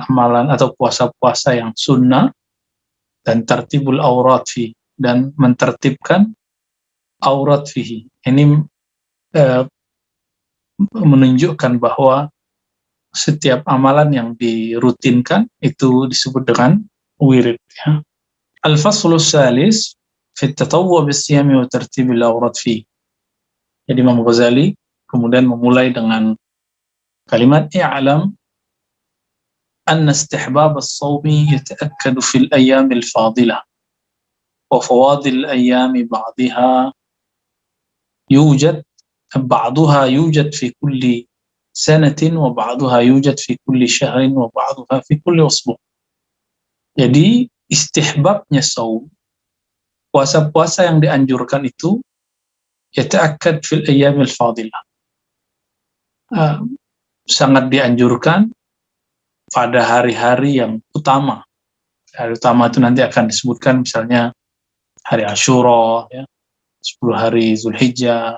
amalan atau puasa-puasa yang sunnah, dan tartibul aurat fi, dan mentertibkan aurat fihi. Ini menunjukkan bahwa setiap amalan yang dirutinkan itu disebut dengan wirid, ya. Al-faslu salis fi at-tatawwu' bis-siyami wa tartibil aurat fi. Jadi Imam Ghazali kemudian memulai dengan kalimat i'lam anna istihbab as-sawmi yata'akkadu fil ayyam al-fadilah wa fawadil ayyam ba'daha بعضها يوجد في كل سنة وبعضها يوجد في كل شهر وبعضها في كل أسبوع. Jadi istihbabnya saum, puasa-puasa yang dianjurkan itu yata'akkad fil ayyamil fadilah, sangat dianjurkan pada hari-hari yang utama. Hari utama itu nanti akan disebutkan, misalnya hari Asyura, ya, 10 hari Zulhijjah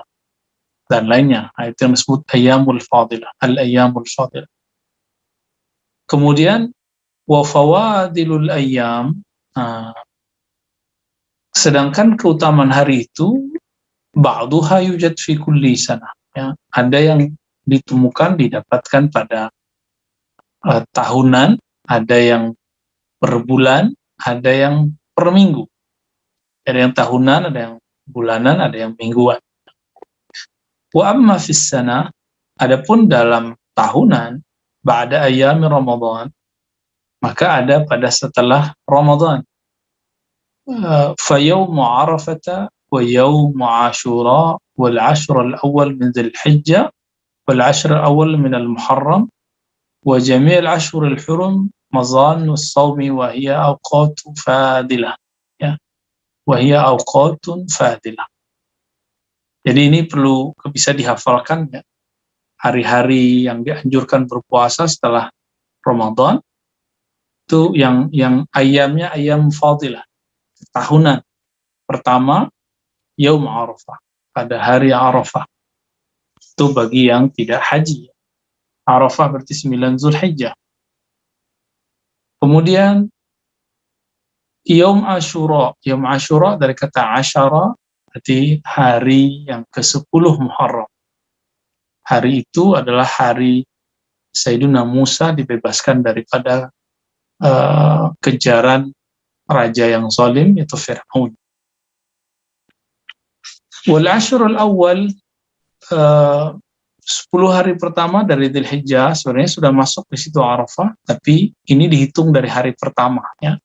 dan lainnya. Itu yang disebut ayyamul fadilah, al-ayyamul fadilah. Kemudian wa fawadilul ayyam, sedangkan keutamaan hari itu ba'duha yujad fi kulli sanah, ya, ada yang ditemukan, didapatkan pada tahunan, ada yang per bulan, ada yang per minggu. Ada yang tahunan, ada yang bulanan, ada yang mingguan. Wa amma fis sanah, adapun dalam tahunan, ba'da ayyami Ramadan, maka ada pada setelah Ramadan. Fa yawmu Arafata wa yawmu Ashura wal 'ashr al-awwal min Dzulhijjah wal 'ashr al-awwal min al-Muharram wa jami' al-'ashr al-hurum mazannu as-sawmi wa hiya awqatu fadilah, ya, wa hiya awqatun fadilah. Jadi ini perlu bisa dihafalkan, ya. Hari-hari yang dianjurkan berpuasa setelah Ramadan itu yang ayamnya ayam fadilah, tahunan. Pertama, Yaum Arafah, pada hari Arafah. Itu bagi yang tidak haji. Arafah berarti 9 Zulhijjah. Kemudian Yaum Ashura. Yaum Ashura dari kata asyara, berarti hari yang ke-10 Muharram. Hari itu adalah hari Sayyidina Musa dibebaskan daripada kejaran raja yang zalim, yaitu Fir'aun. Wal 'ashr al-awwal, 10 hari pertama dari Dzulhijjah sebenarnya sudah masuk di situ Arafah, tapi ini dihitung dari hari pertama, ya.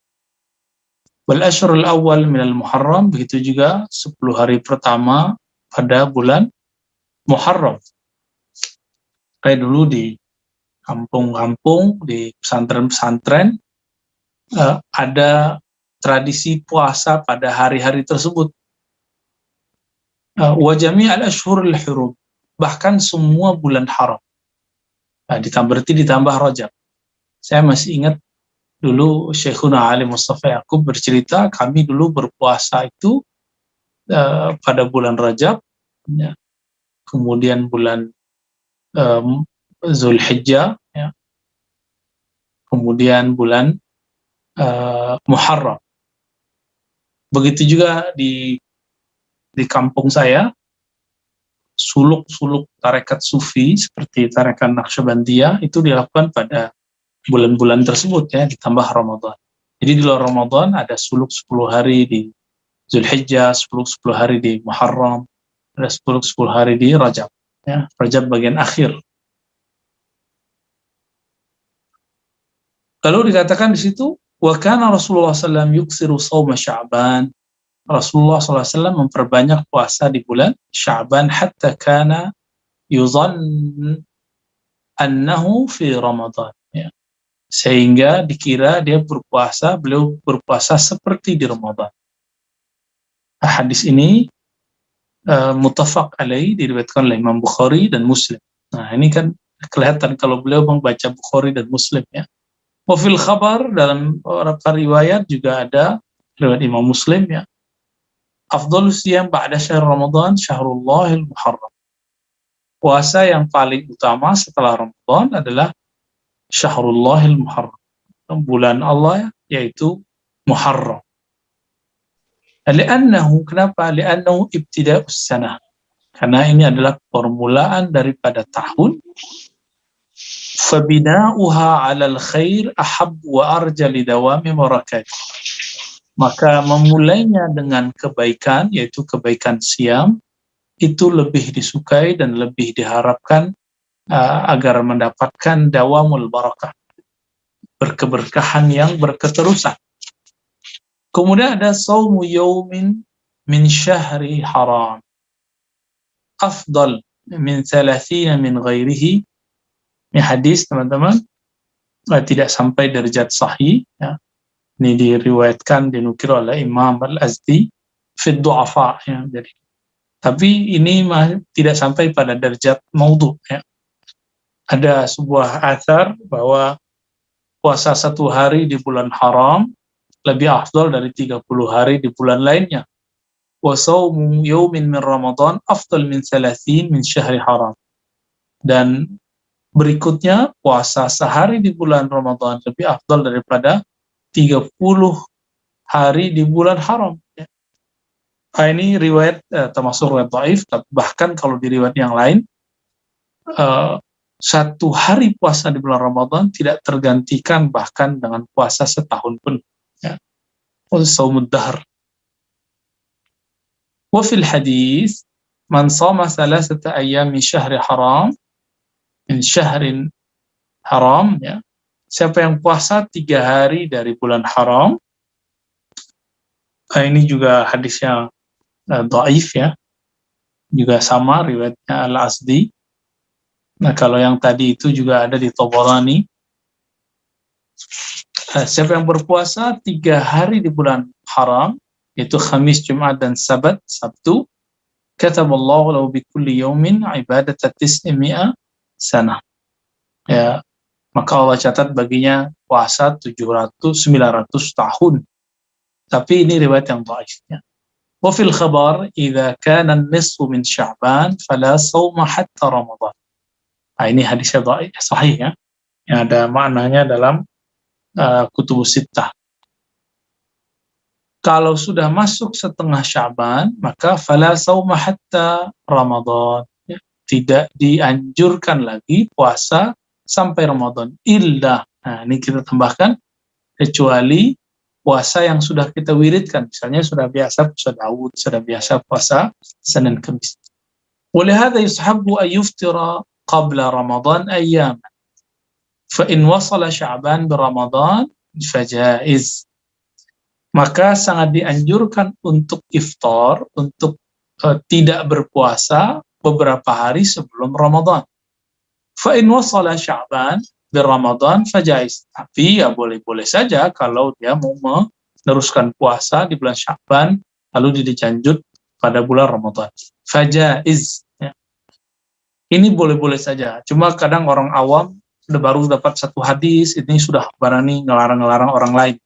Wal 'ashr al-awwal min al-Muharram, begitu juga 10 hari pertama pada bulan Muharram. Kayak dulu di kampung-kampung, di pesantren-pesantren, ada tradisi puasa pada hari-hari tersebut. Wa jami' al-ashhurul hurum, bahkan semua bulan haram. Ditambah Rajab. Saya masih ingat dulu Syekhuna Ali Mustafa Yaqub bercerita, kami dulu berpuasa itu pada bulan Rajab, ya. Kemudian bulan Zulhijjah, ya. Kemudian bulan Muharram. Begitu juga di kampung saya, suluk-suluk tarekat sufi seperti tarekat Naqsyabandiyah itu dilakukan pada bulan-bulan tersebut, ya, ditambah Ramadan. Jadi di luar Ramadan ada suluk 10 hari di Zulhijjah, suluk 10 hari di Muharram, ada suluk 10 hari di Rajab, ya, Rajab bagian akhir. Lalu dikatakan di situ, wa kana Rasulullah SAW yuksiru shauma Sya'ban. Rasulullah SAW memperbanyak puasa di bulan Sya'ban hatta kana yuzann annahu fi Ramadan, ya. Sehingga dikira beliau berpuasa seperti di Ramadan. Hadis ini muttafaq alaih, diriwayatkan oleh Imam Bukhari dan Muslim. Nah, ini kan kelihatan kalau beliau membaca Bukhari dan Muslim, ya. Wa fil khabar, dalam beberapa riwayat juga ada riwayat Imam Muslim, ya. Afdhalus siyam ba'da syahr Ramadan syahrullahil Muharram. Puasa yang paling utama setelah Ramadan adalah Syahrullahil Muharram, bulan Allah, yaitu Muharram. Li'annahu, kenapa? Li'annahu ibtida'us sanah. Karena ini adalah permulaan daripada tahun. Fabina'uha 'alal khair ahab wa arja lidawami barakat. Maka memulainya dengan kebaikan, yaitu kebaikan siam, itu lebih disukai dan lebih diharapkan agar mendapatkan dawamul barakah, berkeberkahan yang berketerusan. Kemudian ada saumu yaumin min syahri haram afdal min 30 min ghairihi. Ini hadis, teman-teman, tidak sampai derajat sahih, ya. Ini diriwayatkan, dinukil oleh Imam Al-Azdi fi du'afa, ya. Jadi, tapi ini tidak sampai pada derajat maudhu, ya. Ada sebuah athar bahwa puasa 1 hari di bulan haram lebih afdal dari 30 hari di bulan lainnya. Wa shaumu yaumin min Ramadan afdal min 30 min syahri haram. Dan berikutnya, puasa sehari di bulan Ramadan lebih afdal daripada 30 hari di bulan haram. Ini riwayat termasuk riwayat dhaif, bahkan kalau di riwayat yang lain, 1 hari puasa di bulan Ramadan tidak tergantikan bahkan dengan puasa setahun pun. Shaumud dahr. Wa fil hadis, man shama 3 ayyam min syahri haram, min syahrin haram, ya. Siapa yang puasa 3 hari dari bulan haram, ini juga hadisnya dhaif, ya. Juga sama riwayatnya Al-Azdi. Nah, kalau yang tadi itu juga ada di Tabarani. Siapa yang berpuasa 3 hari di bulan haram, yaitu Khamis, Jumat, dan Sabtu, kataballahu lahu bikulli yaumin ibadata 900 sanah. Ya, maka Allah catat baginya puasa 900 tahun. Tapi ini riwayat yang dhaifnya. Wa fil khabar, idza kana an-nisfu min Sya'ban fala shauma hatta Ramadan. Nah, ini hadisnya dhaif, sahih, ya. Yang ada maknanya dalam kutubus sittah. Kalau sudah masuk setengah Sya'ban, maka fala shauma hatta Ramadan. Ya, tidak dianjurkan lagi puasa sampai Ramadan. Illa, nah ini kita tambahkan, kecuali puasa yang sudah kita wiridkan. Misalnya sudah biasa puasa Daud, sudah biasa puasa Senin Kamis. Walihada yushabbu an yuftira qabla Ramadan ayyam. Fa in wasala Sya'ban bi Ramadan fajaiz. Maka sangat dianjurkan untuk iftar, untuk tidak berpuasa beberapa hari sebelum Ramadan. Fa in wasala Sya'ban bi Ramadan fajaiz. Tapi ya boleh-boleh saja kalau dia mau meneruskan puasa di bulan Sya'ban lalu dilanjut pada bulan Ramadan. Fajaiz, ya. Ini boleh-boleh saja. Cuma kadang orang awam sudah baru dapat 1 hadis, ini sudah berani ngelarang-ngelarang orang lain.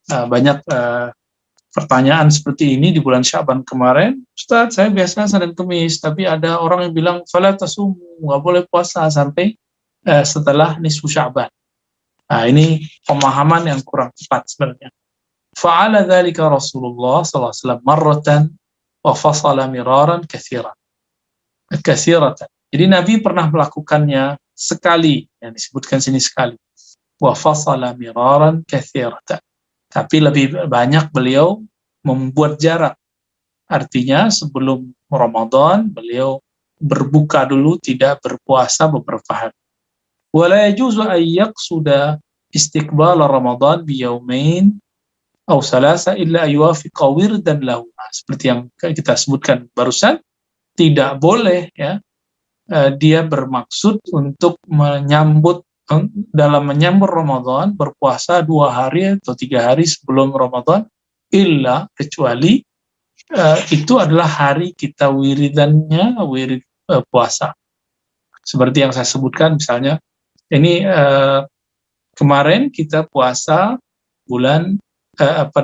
Banyak pertanyaan seperti ini di bulan Sya'ban kemarin. Ustaz, saya biasa Senin Kamis, tapi ada orang yang bilang fala tasumu, nggak boleh puasa sampai setelah nisfu Sya'ban. Nah, ini pemahaman yang kurang tepat sebenarnya. Fa'ala dzalika Rasulullah sallallahu alaihi wasallam marratan wa fasala miraran katsiratan. Jadi Nabi pernah melakukannya sekali, yang disebutkan sini sekali. Wa fasala miraran katsiratan. Tapi lebih banyak beliau membuat jarak. Artinya sebelum Ramadan beliau berbuka dulu, tidak berpuasa beberapa hari. Wala yajuzu an yaqsuda istiqbal Ramadan bi yaumain aw salasa illa yuwafiqa wirdan lahu. Seperti yang kita sebutkan barusan, tidak boleh, ya, dia bermaksud untuk menyambut Ramadan, berpuasa 2 hari atau 3 hari sebelum Ramadan, kecuali itu adalah hari kita wiridannya, wirid puasa. Seperti yang saya sebutkan, misalnya ini kemarin kita puasa bulan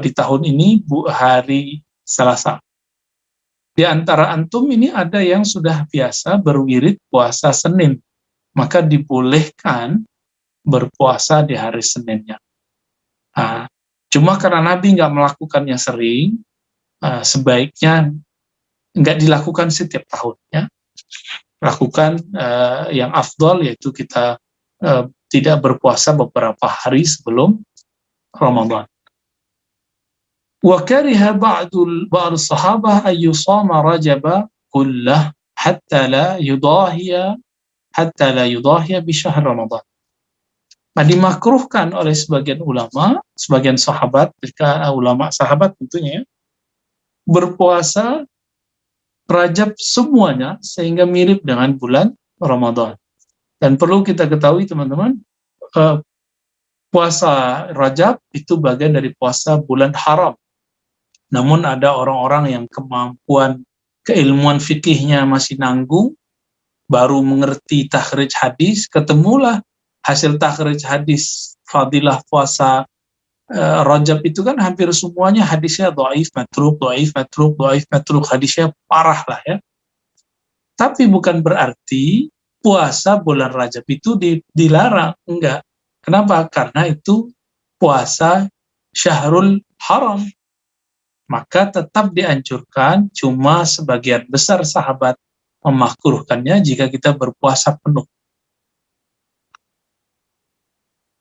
di tahun ini hari Selasa. Di antara antum ini ada yang sudah biasa berwirid puasa Senin, maka dibolehkan berpuasa di hari Seninnya. Cuma karena Nabi nggak melakukannya sering, sebaiknya nggak dilakukan setiap tahun, ya. Lakukan yang afdol, yaitu kita tidak berpuasa beberapa hari sebelum Ramadan. Wa kariha ba'du sahabah ay yusama Rajab kullah hatta la yudahiya bi syahr Ramadan. Nah, dimakruhkan oleh sebagian ulama, sebagian sahabat, ulama sahabat tentunya, berpuasa Rajab semuanya sehingga mirip dengan bulan Ramadan. Dan perlu kita ketahui, teman-teman, puasa Rajab itu bagian dari puasa bulan haram. Namun ada orang-orang yang kemampuan keilmuan fikihnya masih nanggung, baru mengerti takhrij hadis, ketemulah hasil takhrij hadis fadilah puasa Rajab itu kan hampir semuanya hadisnya dhaif, matruk, hadisnya parah lah, ya. Tapi bukan berarti puasa bulan Rajab itu dilarang, enggak. Kenapa? Karena itu puasa syahrul haram. Maka tetap dianjurkan, cuma sebagian besar sahabat memakruhkannya jika kita berpuasa penuh.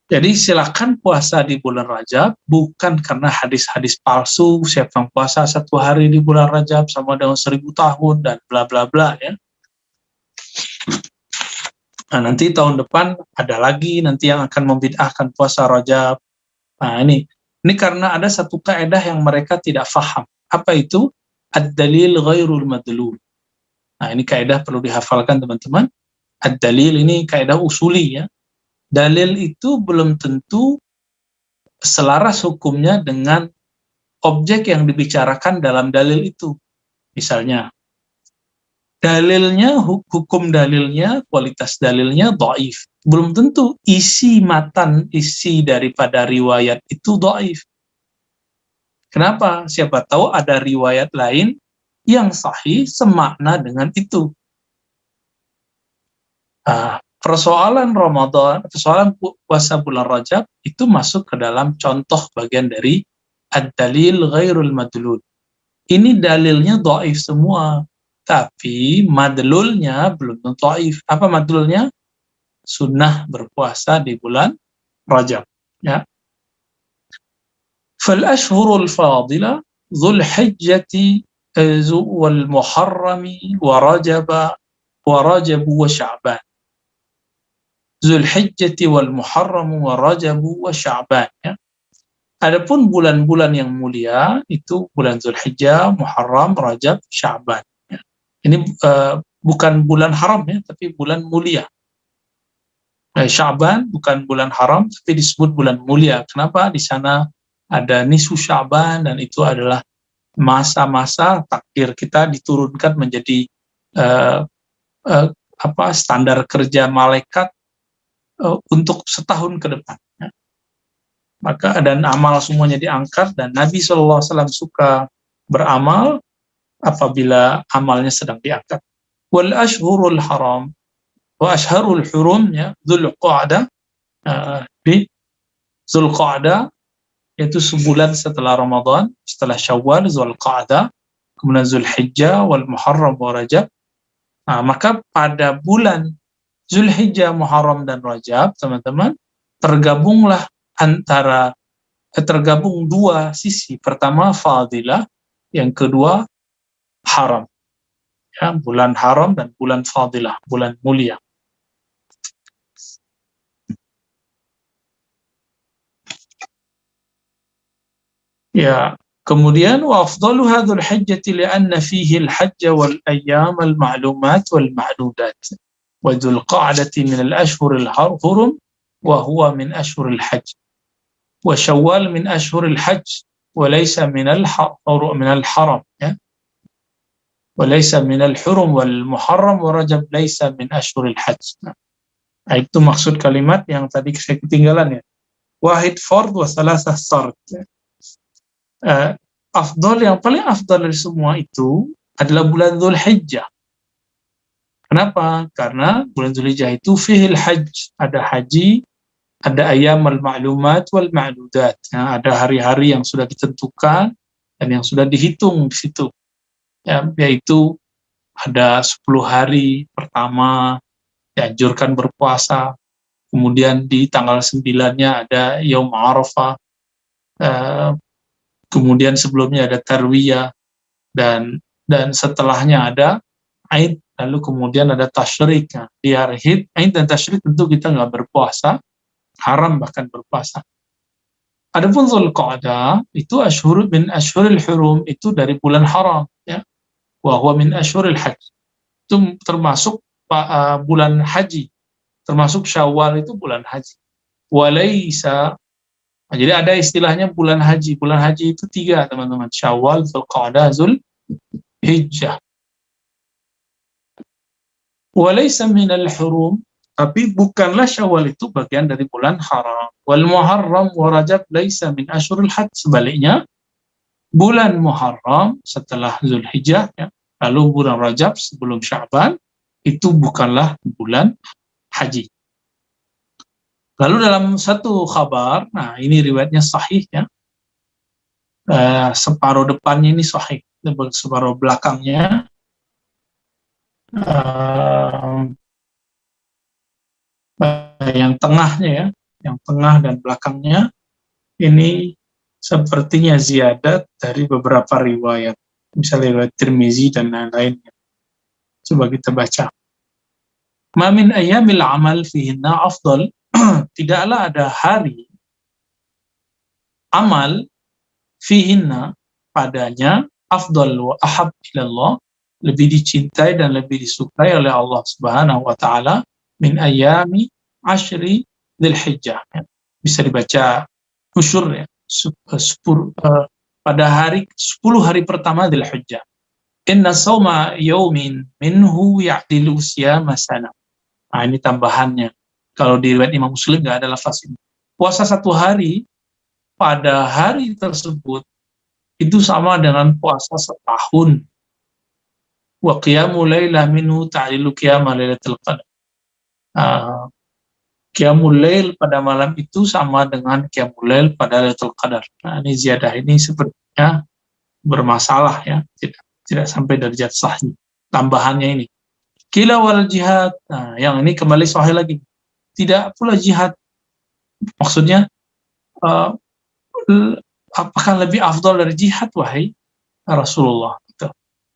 Jadi silakan puasa di bulan Rajab, bukan karena hadis-hadis palsu, siapa yang puasa 1 hari di bulan Rajab sama dengan 1000 tahun, dan bla bla bla, ya. Nah, nanti tahun depan ada lagi nanti yang akan membid'ahkan puasa Rajab. Nah, ini karena ada satu kaidah yang mereka tidak faham. Apa itu? Ad-dalil ghairul madlul. Nah, ini kaidah perlu dihafalkan, teman-teman. Ad-dalil ini kaidah usuli, ya. Dalil itu belum tentu selaras hukumnya dengan objek yang dibicarakan dalam dalil itu. Misalnya, dalilnya, hukum dalilnya, kualitas dalilnya dhaif. Belum tentu isi daripada riwayat itu dhaif. Kenapa? Siapa tahu ada riwayat lain yang sahih semakna dengan itu. Persoalan puasa bulan Rajab itu masuk ke dalam contoh bagian dari ad-dalil ghairul madlul. Ini dalilnya dhaif semua, tapi madlulnya belum tentu dhaif. Apa madlulnya? Sunnah berpuasa di bulan Rajab, ya. Fal ashhurul fadila Dzul Hijjati wal Muharrami wa Rajab wa Sya'ban. Zulhijjati wal Muharram wa Rajab wa Sya'ban, ya. Adapun bulan-bulan yang mulia itu bulan Zulhijjah, Muharram, Rajab, Sya'ban, ya. Ini bukan bulan haram, ya, tapi bulan mulia. Sya'ban bukan bulan haram, tapi disebut bulan mulia. Kenapa? Di sana ada nisfu Sya'ban, dan itu adalah masa-masa takdir kita diturunkan menjadi standar kerja malaikat untuk setahun ke depan, ya. Maka dan amal semuanya diangkat, dan Nabi SAW suka beramal apabila amalnya sedang diangkat. Wal ashhurul haram wa ashharul hurum, ya, Dzulqa'dah, di Dzulqa'dah yaitu sebulan setelah Ramadan, setelah Syawal, Dzulqa'dah, kemudian Zulhijjah wal Muharram wa Rajab. Maka pada bulan Zulhijjah, Muharram, dan Rajab, teman-teman, tergabung dua sisi. Pertama fadilah, yang kedua haram, ya, bulan haram dan bulan fadilah, bulan mulia. Ya, kemudian wa afdalu hadzal hajjati li'anna fihi al-hajj wal ayyam al-ma'lumat wal ma'dudat. Wa Dzulqa'dati min al-ashhur al-hurum wa huwa min ashhur al-hajj. Wa Syawal min ashhur al-hajj wa laysa min al-haram, ya. Wa laysa min al-hurum wal Muharram wa Rajab laysa min ashhur al-hajj. Nah, itu maksud kalimat yang tadi saya ketinggalan, ya. Wahid fard wa salasah sard. Yang paling afdal dari semua itu adalah bulan Dzulhijjah. Kenapa? Karena bulan Dzulhijjah itu fihil hajj, ada haji, ada ayyamal ma'lumat wal ma'dudat, ya, ada hari-hari yang sudah ditentukan dan yang sudah dihitung di situ, ya, yaitu ada 10 hari pertama dianjurkan berpuasa, kemudian di tanggal 9-nya ada Yaum Arafah, kemudian sebelumnya ada Tarwiyah, dan setelahnya ada Aid, lalu kemudian ada Tasyrik. Nah, di hari Aid dan Tasyrik tentu kita nggak berpuasa, haram bahkan berpuasa. Adapun Dzulqa'dah itu min asyhuril hurum, itu dari bulan haram, ya. Wa huwa min asyhuril hajj. Itu termasuk bulan haji. Termasuk Syawal itu bulan haji. Walaysa, jadi ada istilahnya bulan haji. Bulan haji itu 3, teman-teman. Syawal, Dzulqa'dah, Zulhijjah. Walaysa minal hurum, tapi bukanlah Syawal itu bagian dari bulan haram. Wal Muharram wa Rajab laisa min asyhuril hajj. Sebaliknya, bulan Muharram setelah Zulhijjah, ya, lalu bulan Rajab sebelum Sya'ban, itu bukanlah bulan haji. Lalu dalam satu khabar, nah ini riwayatnya sahih, ya, separuh depannya ini sahih, separuh belakangnya yang tengahnya, ya, yang tengah dan belakangnya ini sepertinya ziyadat dari beberapa riwayat, misalnya riwayat Tirmizi dan lain-lainnya. Coba kita baca. Ma min ayyamil amal fihinna afdal, tidaklah ada hari amal fihinna padanya afdal wa ahab ilallah, lebih dicintai dan lebih disukai oleh Allah Subhanahu wa taala, min ayyami asyri Dzulhijjah. Bisa dibaca usyur, ya, pada hari 10 hari pertama Dzulhijjah. Inna sawma yaumin minhu ya'dilu siyama sana. Nah, ini tambahannya. Kalau di riwayat Imam Muslim nggak ada lafaz ini. Puasa 1 hari pada hari tersebut itu sama dengan puasa setahun. Wa qiyamul lailah minhu ta'dilu qiyama lailatul qadar. Qiyamul lail pada malam itu sama dengan qiyamul lail pada Lailatul Qadar. Nah, ini ziyadah ini sepertinya bermasalah, ya, tidak sampai derajat sahih. Tambahannya ini. Qila wal jihad. Nah, yang ini kembali sahih lagi. Tidak pula jihad. Maksudnya apakah lebih afdal dari jihad, wahai Rasulullah?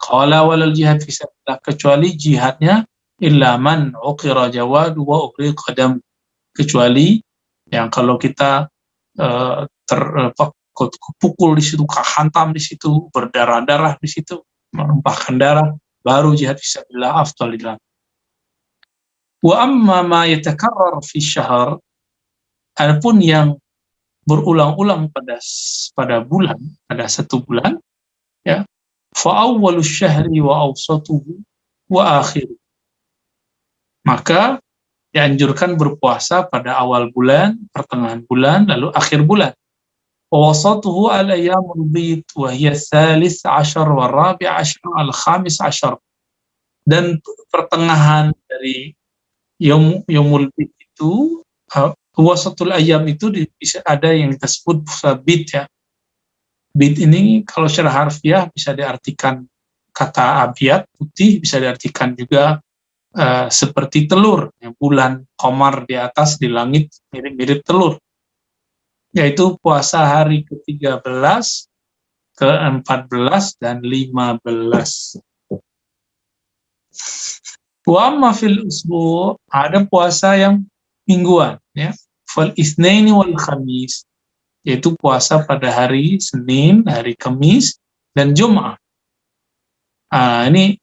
Qala walal jihad fi sabilillah, kecuali jihadnya illa man uqira jawadu wa uqriqa dam, kecuali yang kalau kita terpukul di situ, hantam di situ, berdarah-darah di situ, menumpahkan darah, baru jihad fisabilillah afdal dilakukan. Wa amma ma yatakarrar fi syahr, adapun yang berulang-ulang pada bulan, pada 1 bulan, ya, fa awwalus syahri wa awsatuhu wa akhiruh, maka dianjurkan berpuasa pada awal bulan, pertengahan bulan, lalu akhir bulan. Wasatuhu al-ayyamul bid wa hiya tsalits 'ashar wa rabi' 'ashar al-khamis 'ashar. Dan pertengahan dari yaumul bid itu, wasatul ayyam itu bisa ada yang disebut bid, ya. Bid ini kalau secara harfiah bisa diartikan kata abyad, putih, bisa diartikan juga seperti telur, ya, bulan qamar di atas di langit mirip-mirip telur, yaitu puasa hari ke-13, ke-14 dan 15. Wa amma fil usbu', ada puasa yang mingguan, ya, fal itsnaini wal khamis, yaitu puasa pada hari Senin, hari Kamis dan Jumat. Ini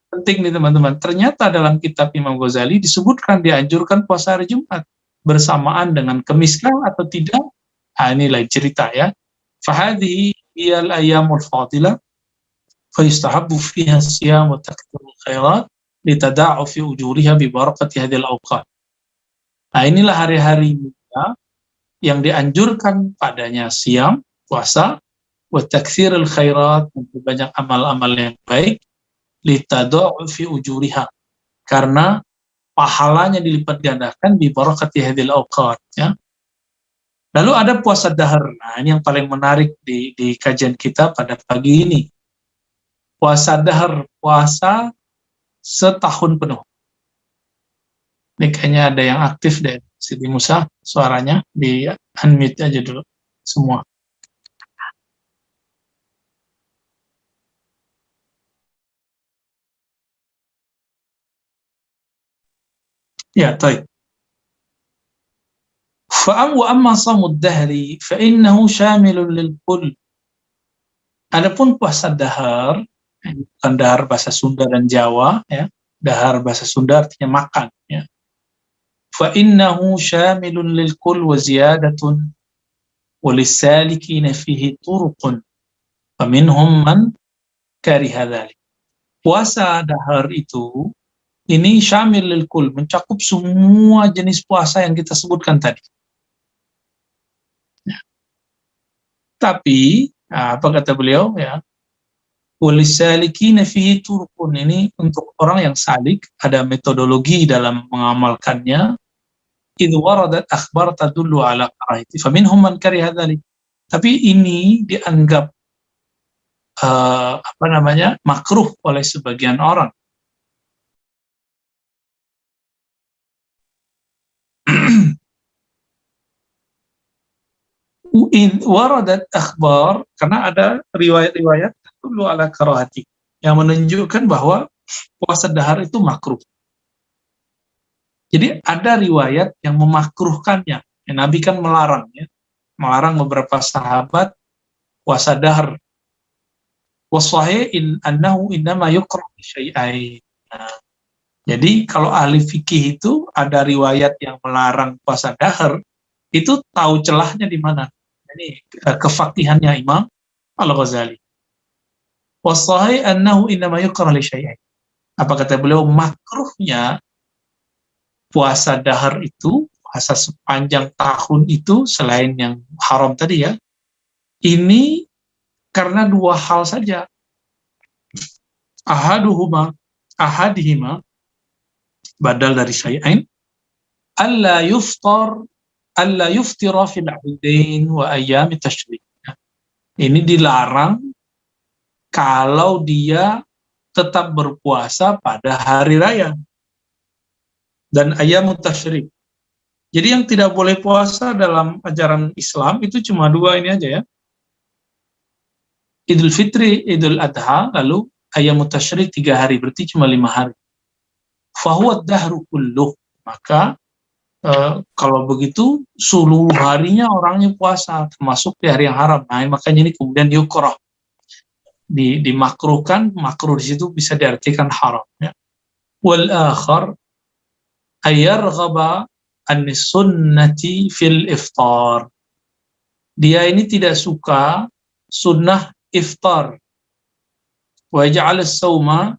penting nih, teman-teman. Ternyata dalam kitab Imam Ghazali disebutkan dianjurkan puasa hari Jumat bersamaan dengan Kamis atau tidak. Ini lain cerita, ya. Fahadhihi hiyal ayyamul fadilah fa yustahabbu fiha siyam wa takthirul khairat litada'ufi ujuriha bi barakati hadhil awqat. Inilah hari-hari mulia yang dianjurkan padanya siam, puasa, wa takthirul khairat, banyak amal-amal yang baik, litada'ufi ujuriha, karena pahalanya dilipat gandakan bi barakati hadhil awqat, ya, Lalu ada puasa dahar. Nah, ini yang paling menarik di kajian kita pada pagi ini. Puasa dahar, puasa setahun penuh. Ini kayaknya ada yang aktif deh, Siti Musa, suaranya di unmute aja dulu semua. Ya, baik. Wa amma shamud dahri fa innahu syamilun lil kull. Adapun puasa dahar, bukan dahar bahasa Sunda dan Jawa ya. Dahar bahasa Sunda artinya makan ya. Fa innahu syamilun lil kull wa ziyadatun wa lisalikina fihi turuqun. Faminhum man kariha dzalik. Puasa dahar itu ini syamil lil kul, mencakup semua jenis puasa yang kita sebutkan tadi. Ya. Tapi apa kata beliau ya? Walisalikina fihi turqun, ini untuk orang yang salik, ada metodologi dalam mengamalkannya. Idh waradat akhbar tadullu ala karahati faminhum man kariha dzalik. Tapi ini dianggap makruh oleh sebagian orang. Waradat akhbar, karena ada riwayat-riwayat dulu ala karahati yang menunjukkan bahwa puasa dahar itu makruh. Jadi ada riwayat yang memakruhkannya. Ya, Nabi kan melarang ya, melarang beberapa sahabat puasa dahar. Wasahih annahu innama yukrah syai'ain. Nah, jadi kalau ahli fikih itu ada riwayat yang melarang puasa dahar, itu tahu celahnya di mana. Ini kefakihannya Imam Al-Ghazali. Wasahih annahu innama yukrah li syai'ain. Apa kata beliau? Makruhnya puasa dahar itu, puasa sepanjang tahun itu, selain yang haram tadi ya, ini karena dua hal saja. Ahadihima, badal dari syai'ain, alla yuftira fil aidain wa ayyami tasyrik. Ini dilarang kalau dia tetap berpuasa pada hari raya dan ayyamut tasyrik. Jadi yang tidak boleh puasa dalam ajaran Islam itu cuma dua ini aja ya. Idul Fitri, Idul Adha, lalu ayyamut tasyrik 3 hari, berarti cuma 5 hari. Fahuwa dahru kulluh. Maka kalau begitu seluruh harinya orangnya puasa, termasuk di hari yang haram. Nah, makanya ini kemudian yukrah, dimakruhkan. Makruh di situ bisa diartikan haram ya. Wal akhar ayyarghaba an-sunnati fil iftar. Dia ini tidak suka sunnah iftar. Wa yaj'al as-sawma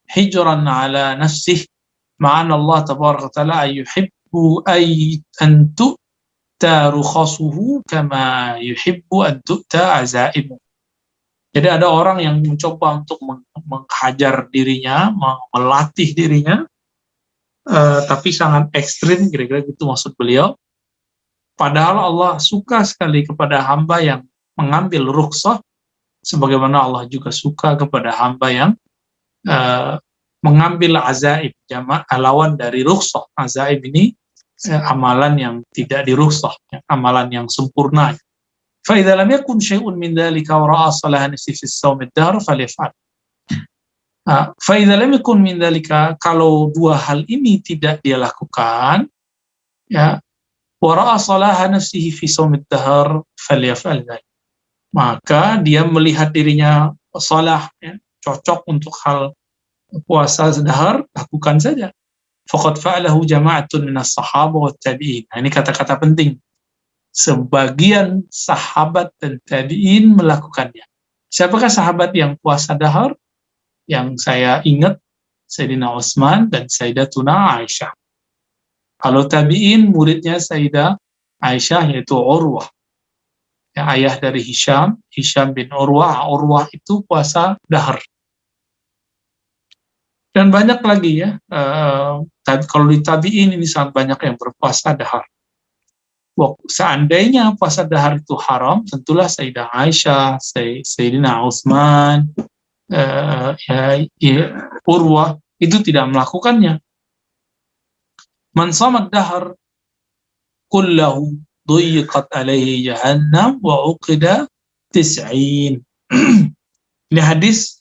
hijran ala nafsih, ma'ana Allah tabaraka ta'ala yuhibbu an tu'ta rukhasuhu kama yuhibbu an tu'ta azaimu. Jadi ada orang yang mencoba untuk menghajar dirinya, melatih dirinya, tapi sangat ekstrim, kira-kira gitu maksud beliau. Padahal Allah suka sekali kepada hamba yang mengambil rukhsah, sebagaimana Allah juga suka kepada hamba yang mengambil azaib, jamak lawan dari rukhsah. Azaib ini amalan yang tidak dirukhsah, amalan yang sempurna. Fa idza lam yakun syai'un min dzalika wa ra'a salahan fi shaum ad-dahr falyaf'al. Fa idza lam yakun min dzalika, kalau dua hal ini tidak dia lakukan, ya, wa ra'a salahan nafsihi fi shaum ad-dahr falyaf'al dzalik. Maka dia melihat dirinya salah, ya, cocok untuk hal puasa dahar, lakukan saja. Faqad fa'alahu jama'atun minas sahabah wat tabi'in. Nah, ini kata-kata penting. Sebagian sahabat dan tabi'in melakukannya. Siapakah sahabat yang puasa dahar? Yang saya ingat, Sayyidina Utsman dan Sayyidatuna Aisyah. Kalau tabi'in, muridnya Sayyidah Aisyah, yaitu Urwah, ya, ayah dari Hisham bin Urwah. Urwah itu puasa dahar. Dan banyak lagi ya, kalau di tabi'in ini sangat banyak yang berpuasa dahar. Seandainya puasa dahar itu haram, tentulah Sayyidah Aisyah, Sayyidina Utsman, Urwah itu tidak melakukannya. Man samad dahar kullahu duyiqat alaihi jahannam wa uqida tis'in. Ini hadis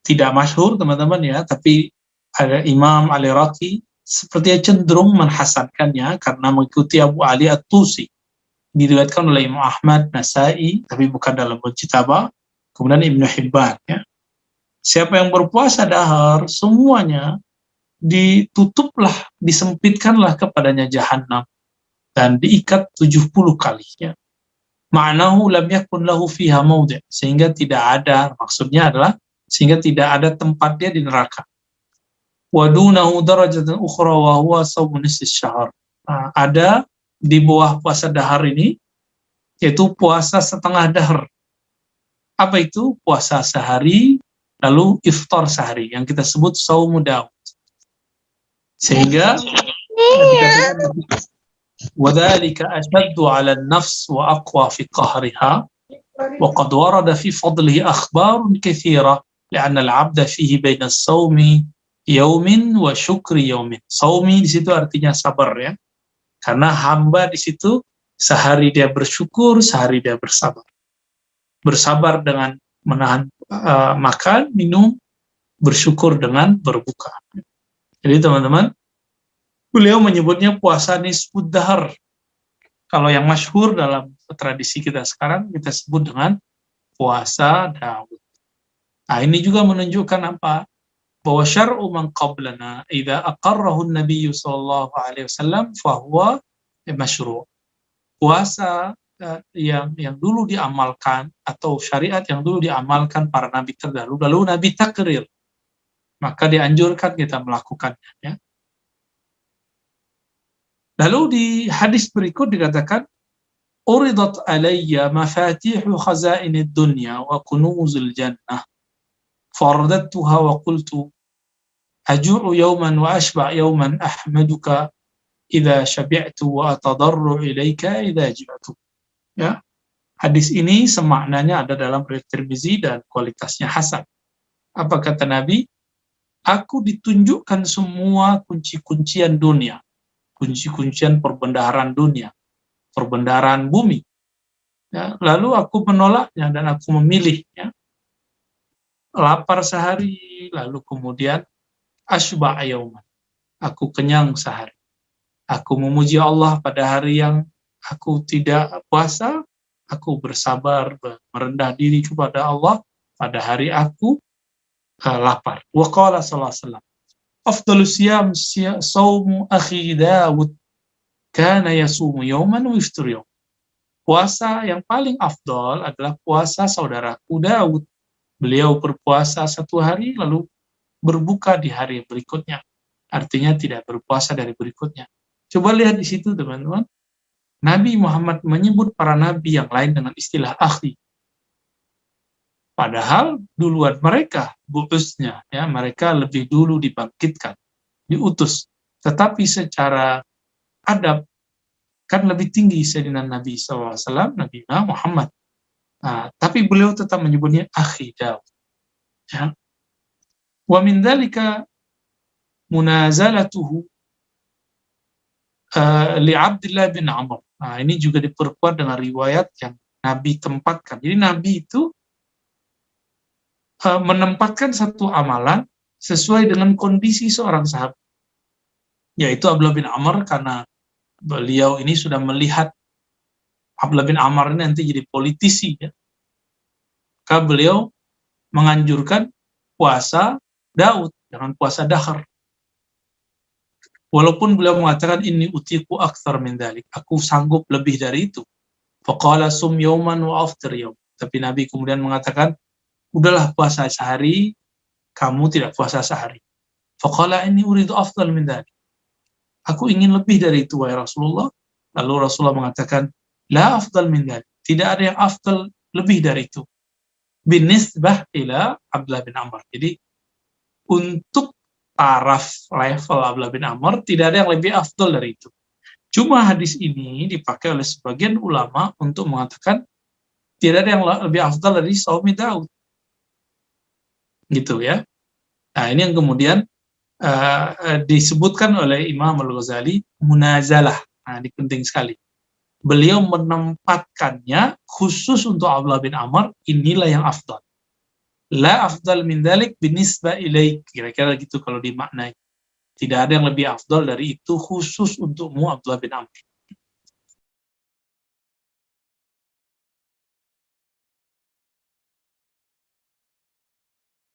tidak masyhur teman-teman ya, tapi ada Imam Al-Iraqi sepertinya cenderung menhasankannya karena mengikuti Abu Ali At-Tusi. Diriwayatkan oleh Imam Ahmad, Nasai, tapi bukan dalam Mujtaba, kemudian Ibnu Hibban ya. Siapa yang berpuasa dahar, semuanya ditutuplah, disempitkanlah kepadanya jahanam dan diikat 70 kali ya. Ma'nahu lam yakun lahu fiha maudhi', sehingga tidak ada, maksudnya adalah sehingga tidak ada tempat dia di neraka. Wa dunahu darajatan ukhra wa huwa shaumu nisfis syahr. Ada di bawah puasa dahar ini, yaitu puasa setengah dahar. Apa itu? Puasa sehari, lalu iftar sehari, yang kita sebut shaumu Daud. Sehingga dikatakan وَذَلِكَ أَشَدُّ عَلَى النَّفْسِ وَأَقْوَى فِي قَهْرِهَا وَقَدْ وَرَدَ فِي فَضْلِهِ أَخْبَارٌ كَثِيرَةٌ لِأَنَّ الْعَبْدَ فِيهِ بَيْنَ الصَّوْمِ يَوْمٍ وَشُكْرِ يَوْمٍ. Saumi di situ artinya sabar ya. Karena hamba di situ sehari dia bersyukur, sehari dia bersabar. Bersabar dengan menahan makan, minum, bersyukur dengan berbuka. Jadi teman-teman, beliau menyebutnya puasa nisfud dahar. Kalau yang masyhur dalam tradisi kita sekarang, kita sebut dengan puasa Daud. Nah, ini juga menunjukkan apa? Bahwa syar'u man qablana idza aqarrahu an-nabiy sallallahu alaihi wasallam fa huwa masyru'. Puasa yang dulu diamalkan atau syariat yang dulu diamalkan para nabi terdahulu, lalu nabi takrir, maka dianjurkan kita melakukannya ya. Lalu di hadis berikut dikatakan, uridat alayya mafatihu khazainid dunya wa kunuzul jannah faradattuha wa qultu aju'u yawman wa ashba' yawman ahmaduka idza syabi'tu wa atadarru ilaika idza ji'tu. Ya. Hadis ini semaknanya ada dalam riwayat Tirmizi dan kualitasnya hasan. Apa kata Nabi? Aku ditunjukkan semua kunci-kuncian dunia. Kunci-kuncian perbendaharaan dunia, perbendaharaan bumi. Ya, lalu aku menolaknya dan aku memilih. Ya. Lapar sehari, lalu kemudian ashba' yauman. Aku kenyang sehari. Aku memuji Allah pada hari yang aku tidak puasa. Aku bersabar, merendah diri kepada Allah pada hari aku lapar. Wa qala sallallahu alaihi wasallam, afdalus siyam saumu akhi Daud kana yasumu yawman wa yaftur yawm. Puasa yang paling afdal adalah puasa saudaraku Daud. Beliau berpuasa satu hari lalu berbuka di hari berikutnya. Artinya tidak berpuasa dari berikutnya. Coba lihat di situ teman-teman. Nabi Muhammad menyebut para nabi yang lain dengan istilah akhi. Padahal duluan mereka bu'usnya, ya, mereka lebih dulu dibangkitkan, diutus. Tetapi secara adab kan lebih tinggi Sayyidina Nabi SAW, Nabi Muhammad. Nah, tapi beliau tetap menyebutnya akhi Daud. Ya. Wa min dzalika munazalatuhu li Abdullah bin Amr. Nah, ini juga diperkuat dengan riwayat yang Nabi tempatkan. Jadi Nabi itu menempatkan satu amalan sesuai dengan kondisi seorang sahabat, yaitu Abdullah bin Amr, karena beliau ini sudah melihat Abdullah bin Amr ini nanti jadi politisi, ya. Maka beliau menganjurkan puasa Daud, jangan puasa dahar. Walaupun beliau mengatakan ini utiku aktsar min dzalik, aku sanggup lebih dari itu. Faqala sum yawman wa aftir yawm. Tapi Nabi kemudian mengatakan, udahlah puasa sehari, kamu tidak puasa sehari. Faqala inni uridu afdal min dzalik. Aku ingin lebih dari itu wahai Rasulullah. Lalu Rasulullah mengatakan, la afdal min dzalik. Tidak ada yang afdal lebih dari itu. Binisbah ila Abdullah bin Amr. Jadi untuk taraf level Abdullah bin Amr tidak ada yang lebih afdal dari itu. Cuma hadis ini dipakai oleh sebagian ulama untuk mengatakan tidak ada yang lebih afdal dari Shaumi Daud. Gitu ya. Nah, ini yang kemudian disebutkan oleh Imam Al-Ghazali munazalah. Nah, ini penting sekali. Beliau menempatkannya khusus untuk Abdullah bin Amr, inilah yang afdal. La afdal min dzalik binisbah ilaik. Kira-kira gitu kalau dimaknai. Tidak ada yang lebih afdal dari itu khusus untukmu Abdullah bin Amr.